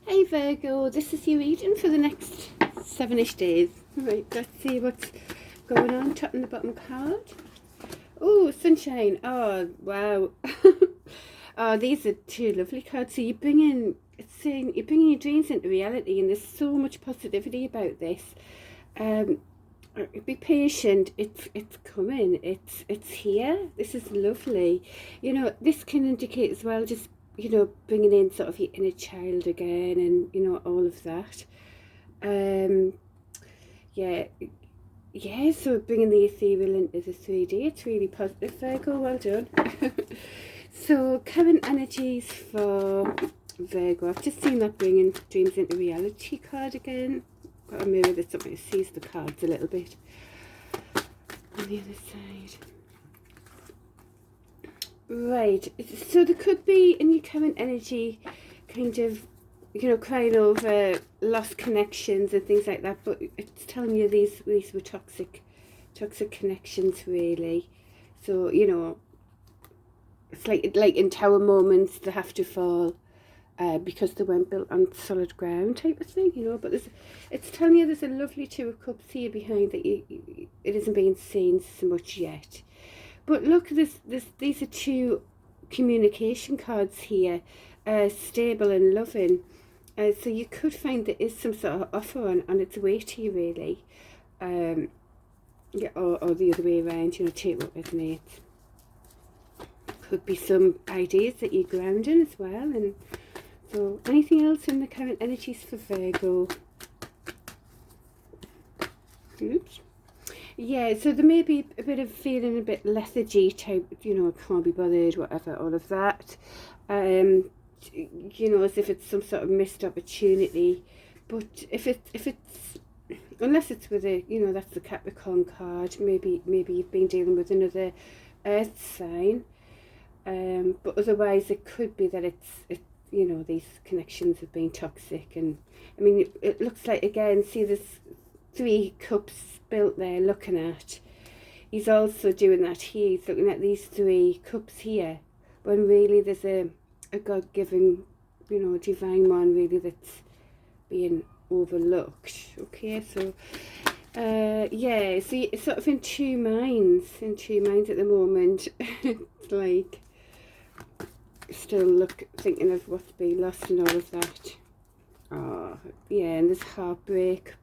Hey Virgo, this is your reading for the next 7-ish days. Right, let's see what's going on. Top and the bottom card. Oh, sunshine. Oh, wow. Oh, these are two lovely cards. So it's saying you're bringing your dreams into reality, and there's so much positivity about this. Be patient. It's coming. It's here. This is lovely. You know, this can indicate as well, just, you know, bringing in sort of your inner child again, and, you know, all of that. Yeah, so bringing the ethereal into the 3D, it's really positive, Virgo, well done. So, current energies for Virgo. I've just seen that bringing dreams into reality card again. Got a mirror that's up, it sees the cards a little bit. On the other side. Right, so there could be in your current energy kind of, you know, crying over lost connections and things like that, but it's telling you these were toxic connections, really. So, you know, it's like in tower moments, they have to fall because they weren't built on solid ground, type of thing, you know. But it's telling you there's a lovely Two of Cups here behind that it isn't being seen so much yet. But look, these are two communication cards here, stable and loving. So you could find there is some sort of offer on its way to you, really. Yeah, or the other way around, you know, take what resonates. Could be some ideas that you're grounding as well. And so, anything else in the current energies for Virgo? Oops. Yeah, so there may be a bit of feeling a bit lethargy type, you know, can't be bothered, whatever, all of that. You know, as if it's some sort of missed opportunity. But if it's unless it's with a, you know, that's the Capricorn card, maybe you've been dealing with another earth sign. But otherwise it could be that it's, you know, these connections have been toxic. And I mean, it looks like, again, see this 3 cups built there looking at. He's also doing that here. He's looking at these 3 cups here, when really there's a God-given, you know, divine one really that's being overlooked. Okay, so yeah, so you're sort of in two minds at the moment. It's like still thinking of what's been lost and all of that. Oh yeah, and there's heartbreak.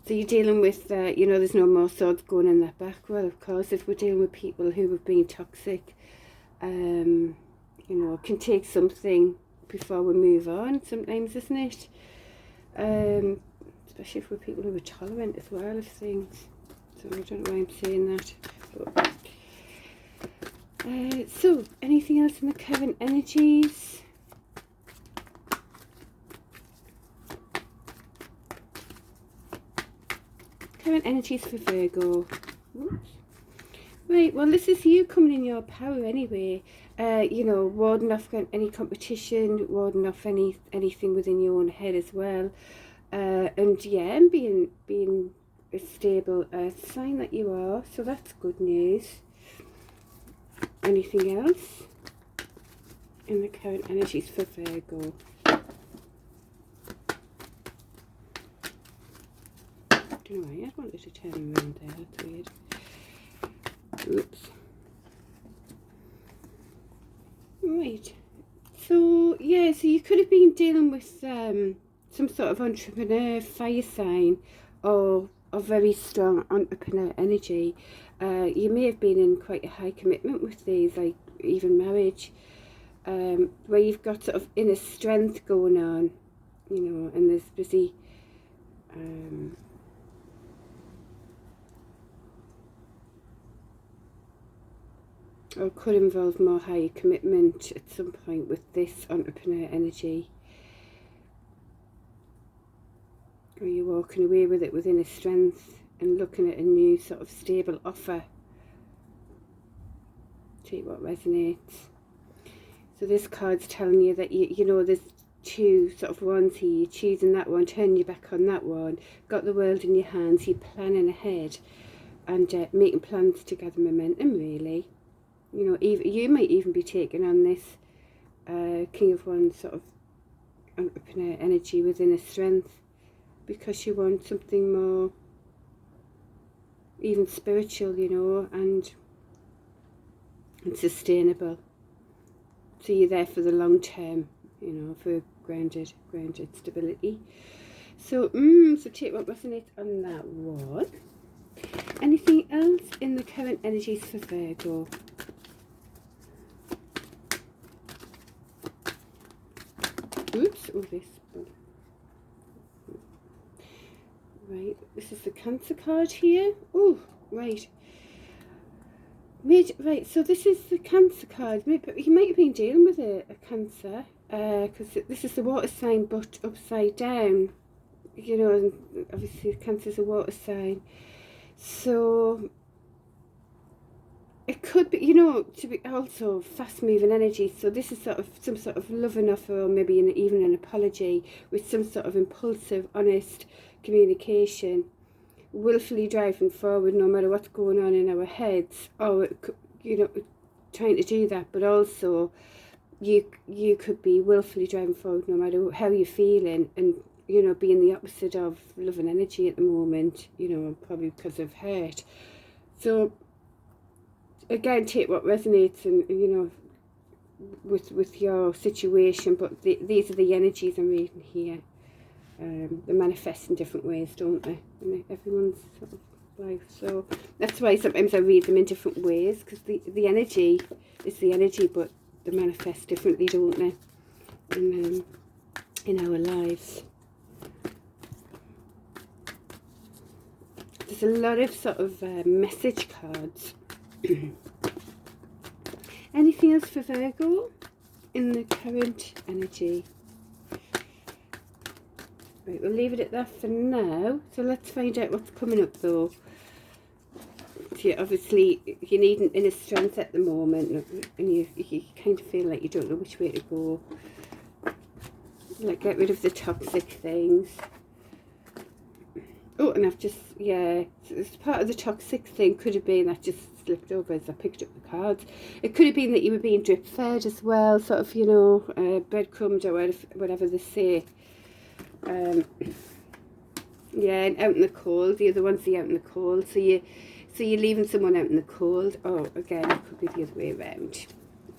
So you're dealing with, you know, there's no more swords going in their back. Well, of course, if we're dealing with people who have been toxic, you know, it can take something before we move on sometimes, isn't it? Especially for people who are tolerant as well of things. So I don't know why I'm saying that. But, so, anything else in the current energies? Current energies for Virgo. Oops. Right, well, this is you coming in your power anyway. You know, warding off any competition, warding off anything within your own head as well. And yeah, and being a stable earth sign that you are. So that's good news. Anything else in the current energies for Virgo? I don't know why I wanted to turn him around there, that's weird. Oops. Right. So, yeah, so you could have been dealing with some sort of entrepreneur, fire sign, or very strong entrepreneur energy. You may have been in quite a high commitment with these, like even marriage, where you've got sort of inner strength going on, you know, and there's busy or could involve more higher commitment at some point with this entrepreneur energy. Or you're walking away with it within a strength and looking at a new sort of stable offer. Take what resonates. So this card's telling you that you know, there's 2 sort of ones here. You're choosing that one, turning your back on that one. Got the world in your hands. You're planning ahead and making plans to gather momentum, really. You know, you might even be taking on this King of Wands sort of entrepreneur energy within a strength, because you want something more even spiritual, you know, and sustainable. So you're there for the long term, you know, for grounded stability. So so take what resonates on that one. Anything else in the current energies for Virgo? Oops, all this. Right, this is the Cancer card here. Oh, right. Right, so this is the Cancer card. You might have been dealing with a Cancer, because this is the water sign, but upside down. You know, and obviously Cancer is a water sign. So it could be, you know, to be also fast-moving energy. So this is sort of some sort of loving offer, or maybe even an apology, with some sort of impulsive, honest communication, willfully driving forward no matter what's going on in our heads, or you know, trying to do that. But also you could be willfully driving forward no matter how you're feeling, and you know, being the opposite of loving energy at the moment, you know, probably because of hurt. So again, take what resonates, and you know, with your situation. But these are the energies I'm reading here. They manifest in different ways, don't they, in everyone's sort of life. So that's why sometimes I read them in different ways, because the energy is the energy, but they manifest differently, don't they, in our lives. There's a lot of sort of message cards. Anything else for Virgo in the current energy? Right, we'll leave it at that for now. So let's find out what's coming up though. So obviously you need an inner strength at the moment, and you kind of feel like you don't know which way to go. Like, get rid of the toxic things. Oh, and I've just, yeah, so part of the toxic thing could have been, that just slipped over as I picked up the cards. It could have been that you were being drip fed as well, sort of, you know, breadcrumbs or whatever they say. Yeah, and out in the cold. The other one's the out in the cold. So you're leaving someone out in the cold. Oh, again, it could be the other way around.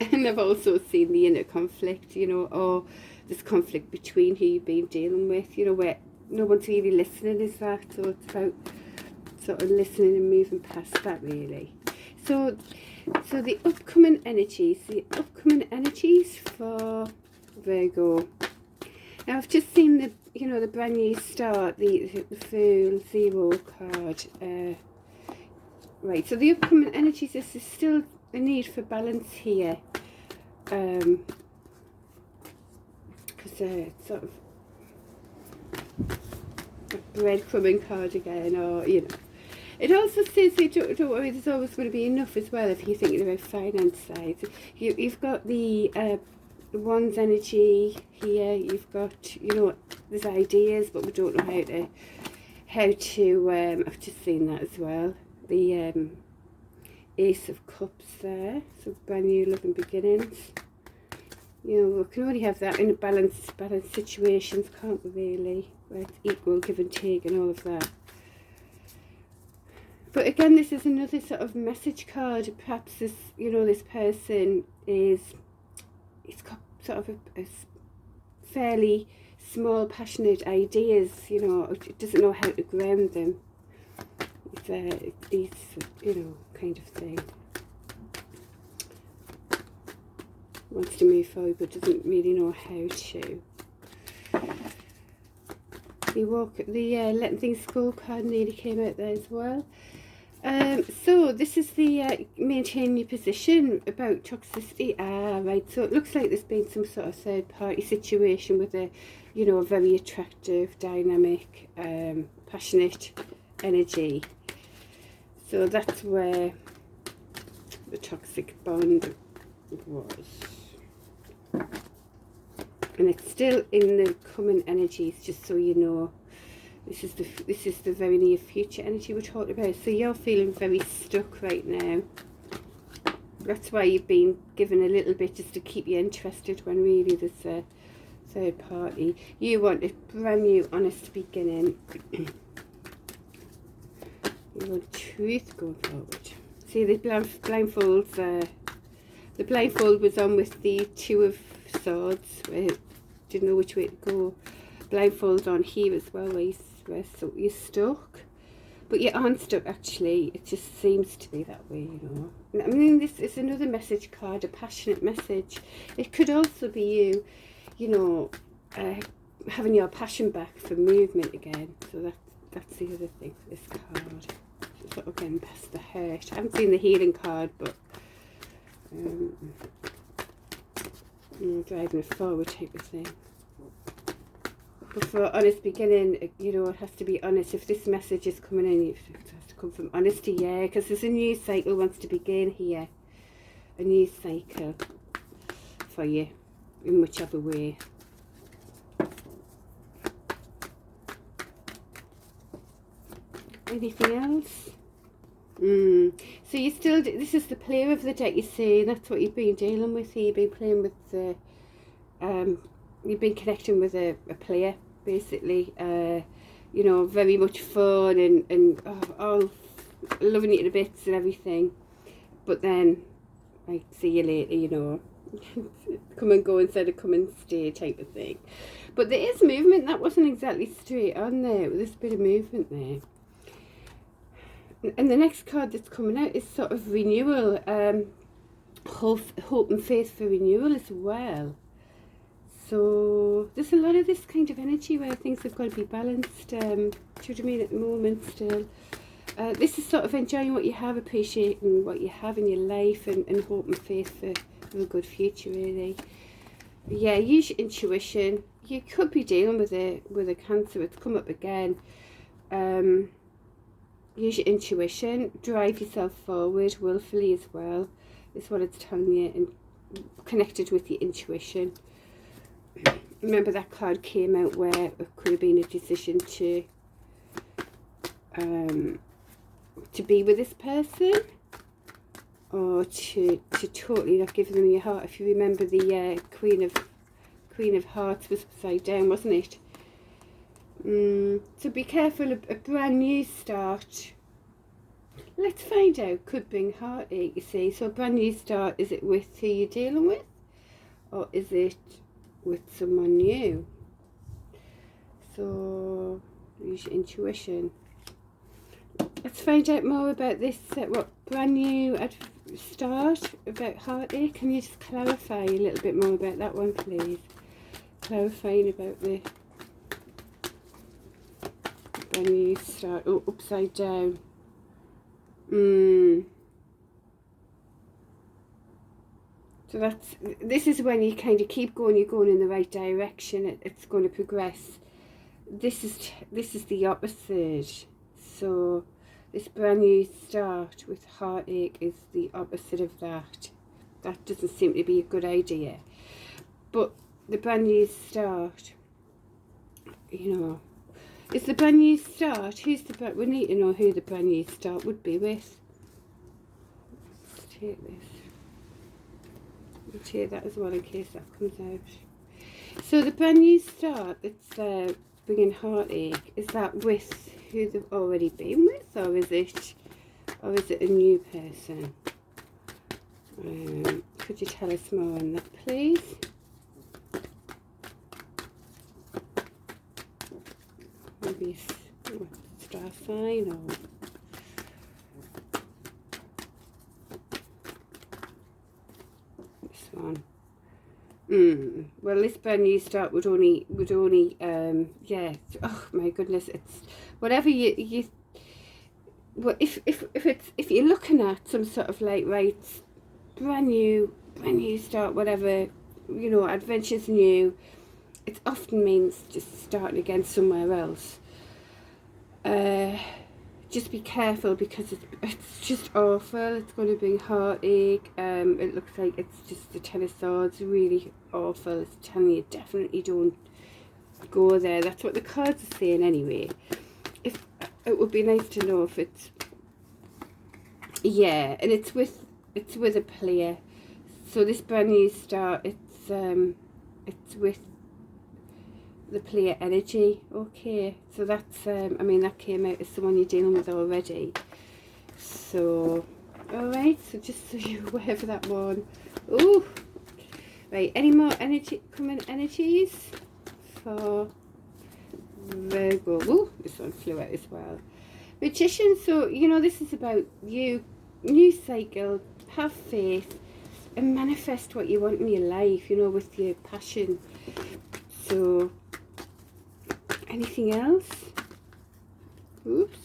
And I've also seen the inner conflict, you know, or this conflict between who you've been dealing with, you know, where no one's really listening, is that? So it's about sort of listening and moving past that, really. So the upcoming energies for Virgo. Now I've just seen the, you know, the brand new start, the Fool Zero card. Right, so the upcoming energies, there's still a need for balance here. Because it's sort of a breadcrumbing card again, or, you know. It also says, don't worry, there's always going to be enough as well if you're thinking about finance side. You've got the Wands energy here. You've got, you know, there's ideas, but we don't know how to I've just seen that as well. The Ace of Cups there, so brand new loving beginnings. You know, we can only have that in balanced situations, can't we, really? Where it's equal give and take and all of that. But again, this is another sort of message card. Perhaps this, you know, this person he's got sort of a fairly small, passionate ideas, you know, doesn't know how to ground them. It's you know, kind of thing. Wants to move forward, but doesn't really know how to. The letting things go card nearly came out there as well. So this is the maintain your position about toxicity. Right, so it looks like there's been some sort of third party situation with a, you know, a very attractive, dynamic, passionate energy. So that's where the toxic bond was. And it's still in the common energies, just so you know. This is the very near future energy we're talking about. So you're feeling very stuck right now. That's why you've been given a little bit just to keep you interested, when really there's third party. You want a brand new, honest beginning. You want truth going forward. See, the blindfolds, the blindfold was on with the Two of Swords, where it didn't know which way to go. Blindfold on here as well, where you're stuck. But you aren't stuck, actually. It just seems to be that way, you know. I mean, this is another message card, a passionate message. It could also be you, you know, having your passion back for movement again. So that's the other thing for this card. Sort of getting past the hurt. I haven't seen the healing card, but driving it forward type of thing. But for honest beginning, you know, it has to be honest. If this message is coming in, it has to come from honesty, yeah, because there's a new cycle wants to begin here. A new cycle for you, in whichever way. Anything else? So you still, this is the player of the deck, you see, that's what you've been dealing with here. You've been playing with the, you've been connecting with a player, basically, you know, very much fun and all loving it to bits and everything. But then, like, see you later, you know, come and go instead of come and stay type of thing. But there is movement. That wasn't exactly straight on there. There's a bit of movement there. And the next card that's coming out is sort of renewal, hope and faith for renewal as well. So there's a lot of this kind of energy where things have got to be balanced. Do you know what I mean, at the moment still? This is sort of enjoying what you have, appreciating what you have in your life, and hope and faith for a good future, really. But yeah, use your intuition. You could be dealing with a Cancer. It's come up again. Use your intuition. Drive yourself forward willfully as well, is what it's telling you, and connected with your intuition. Remember that card came out where it could have been a decision to be with this person, or to totally not give them your heart. If you remember, the Queen of Hearts was upside down, wasn't it? So be careful. A brand new start. Let's find out. Could bring heartache, you see. So a brand new start, is it with who you're dealing with, or is it with someone new? So use your intuition. Let's find out more about this. What brand new start about heartache? Can you just clarify a little bit more about that one, please? Clarifying about the brand new start. Oh, upside down. So this is when you kind of keep going, you're going in the right direction, it's going to progress. This is the opposite. So this brand new start with heartache is the opposite of that. That doesn't seem to be a good idea. But the brand new start, you know, is the brand new start. We need to know who the brand new start would be with. Let's take this. Let's take that as well in case that comes out. So the brand new start that's bringing heartache, is that with who they've already been with, or is it a new person? Could you tell us more on that, please? Maybe a star sign, or this one. Well, this brand new start would only yeah. Oh my goodness, it's whatever you. Well, if you're looking at some sort of like, right, brand new start, whatever, you know, adventures new. It often means just starting again somewhere else. Just be careful, because it's just awful. It's going to bring heartache. It looks like it's just the Ten of Swords, really awful. It's telling you definitely don't go there. That's what the cards are saying anyway. If it would be nice to know if it's, yeah, and it's with a player. So this brand new start, it's with the player energy. Okay, so that's I mean, that came out as someone you're dealing with already. So alright, so just so you're aware for that one. Ooh, right, any more energy coming energies for Virgo? Ooh, this one flew out as well. Magician, so you know, this is about you, new cycle, have faith and manifest what you want in your life, you know, with your passion. So anything else? Oops.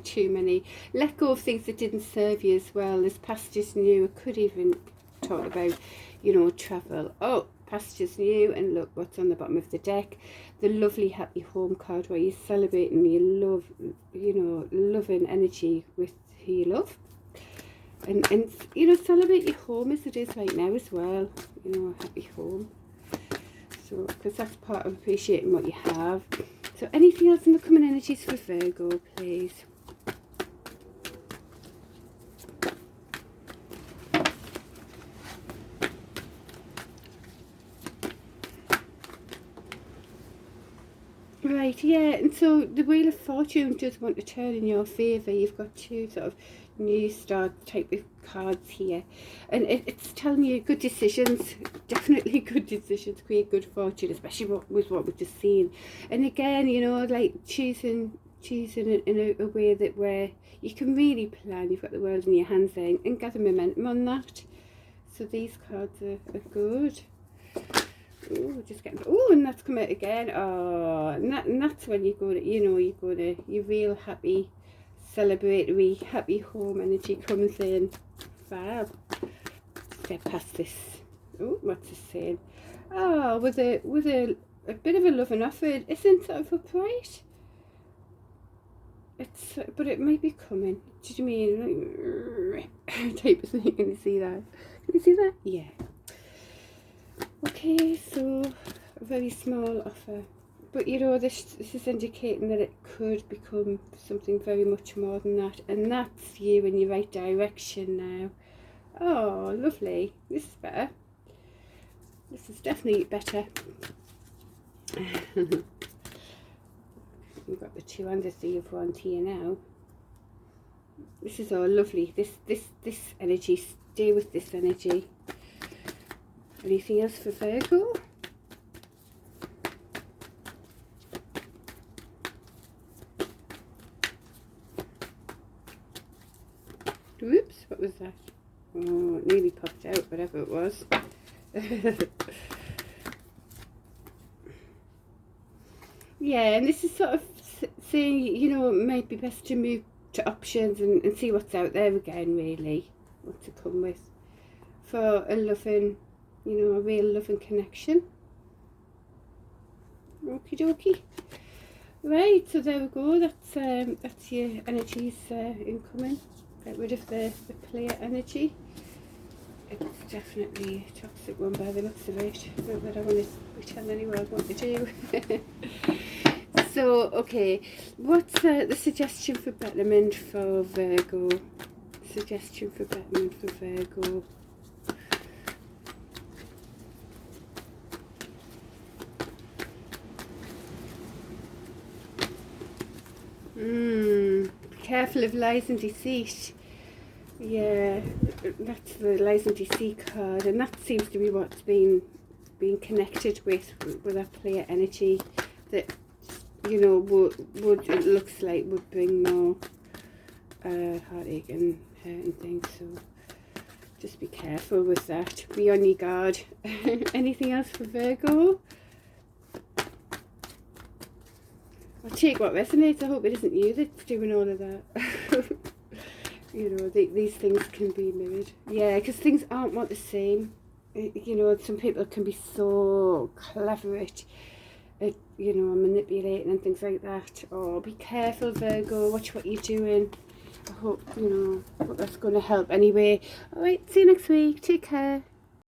Too many. Let go of things that didn't serve you as well. There's pastures new. I could even talk about, you know, travel. Oh, pastures new, and look what's on the bottom of the deck. The lovely happy home card, where you're celebrating your love, you know, loving energy with who you love. And you know, celebrate your home as it is right now as well. You know, a happy home. So, because that's part of appreciating what you have. So anything else in the coming energies for Virgo, please? Right, yeah, and so the Wheel of Fortune does want to turn in your favour. You've got two sort of new start type of cards here, and it's telling you good decisions, definitely good decisions, create good fortune, especially with what we've just seen. And again, you know, like choosing in a way that where you can really plan. You've got the world in your hands then, and gather momentum on that. So these cards are good. Oh, just getting. Oh, and that's come out again. Oh, and that's when you go to, you know, you're real happy, celebratory, happy home energy comes in. Fab. Step past this. Oh, what's it saying? Oh, with a bit of a love and offer. It isn't sort of upright. It's, but it might be coming. Do you mean type of thing? Can you see that? Can you see that? Yeah. Okay, so a very small offer, but you know, this is indicating that it could become something very much more than that, and that's you in your right direction now. Oh, lovely. This is better. This is definitely better. We've got the 2 and the 3 of Wands here now. This is all lovely. This energy, stay with this energy. Anything else for Virgo? Whoops, what was that? Oh, it nearly popped out, whatever it was. Yeah, and this is sort of saying, you know, it might be best to move to options and see what's out there again, really. What to come with. For a loving, you know, a real loving connection. Okie dokie. Right, so there we go. That's your energies incoming. Get rid of the player energy. It's definitely a toxic one by the looks of it. Not that I want to be telling anyone what to do. So, okay, what's the suggestion for betterment for Virgo? Suggestion for betterment for Virgo. Be careful of lies and deceit. Yeah, that's the lies and deceit card, and that seems to be what's being connected with that player energy. That, you know, would it looks like would bring more heartache and hurt and things. So just be careful with that. Be on your guard. Anything else for Virgo? I'll take what resonates. I hope it isn't you that's doing all of that. You know, these things can be mirrored. Yeah, because things aren't what the same. You know, some people can be so clever at you know, manipulating and things like that. Oh, be careful, Virgo. Watch what you're doing. I hope, you know, that's going to help anyway. All right, see you next week. Take care.